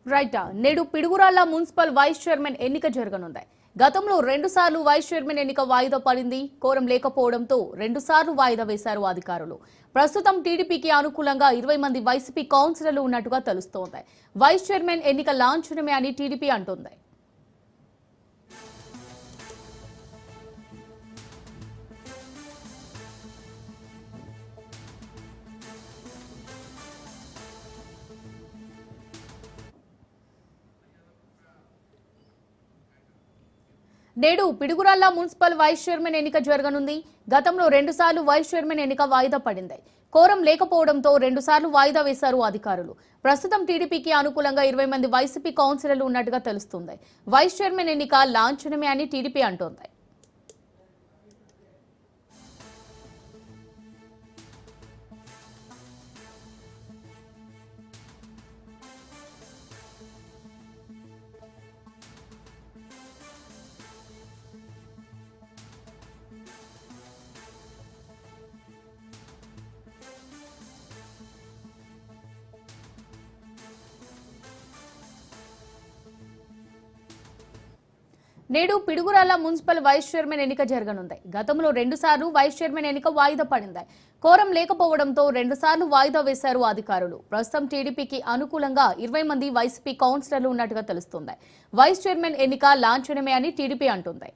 Right. నేడు Piduguralla municipal vice chairman ఎన్నిక జరగనుంది. గతంలో 2 సార్లు వైస్ చైర్మన్ ఎన్నిక వాయిదా పడింది. కోరం లేకపోవడంతో 2 సార్లు వాయిదా వేశారు అధికారులు. ప్రస్తుతం టీడీపీకి అనుకూలంగా 20 మంది వైసీపీ కౌన్సిలర్లు ఉన్నట్టుగా తెలుస్తోంది. వైస్ చైర్మన్ ఎన్నిక లాంఛనమే అని టీడీపీ అంటోంది. నేడు పిడుగురాళ్ల మున్సిపల్ వైస్ చైర్మన్ ఎన్నిక జరగనుంది. గతంలో 2 సార్లు వైస్ చైర్మన్ ఎన్నిక వాయిదా పడింది. కోరం లేకపోవడంతో 2 సార్లు వాయిదా వేశారు అధికారులు. ప్రస్తుతం టీడీపీకి అనుకూలంగా 20 మంది వైసీపీ కౌన్సిలర్లు ఉన్నట్టుగా తెలుస్తుంది. వైస్ చైర్మన్ ఎన్నిక లాంఛనమే అని టీడీపీ అంటోంది. నేడు పిడుగురాళ్ల మున్సిపల్ వైస్ చైర్మన్ ఎన్నిక జరగనుంది. గతంలో 2 సార్లు వైస్ చైర్మన్ ఎన్నిక వాయిదా పడింది. కోరం లేకపోవడంతో 2 సార్లు వాయిదా వేశారు అధికారులు. ప్రస్తుతం టీడీపీకి అనుకూలంగా 20 మంది వైసీపీ కౌన్సిలర్లు ఉన్నట్టుగా తెలుస్తోంది. వైస్ చైర్మన్ ఎన్నిక లాంఛనమే అని టీడీపీ అంటోంది.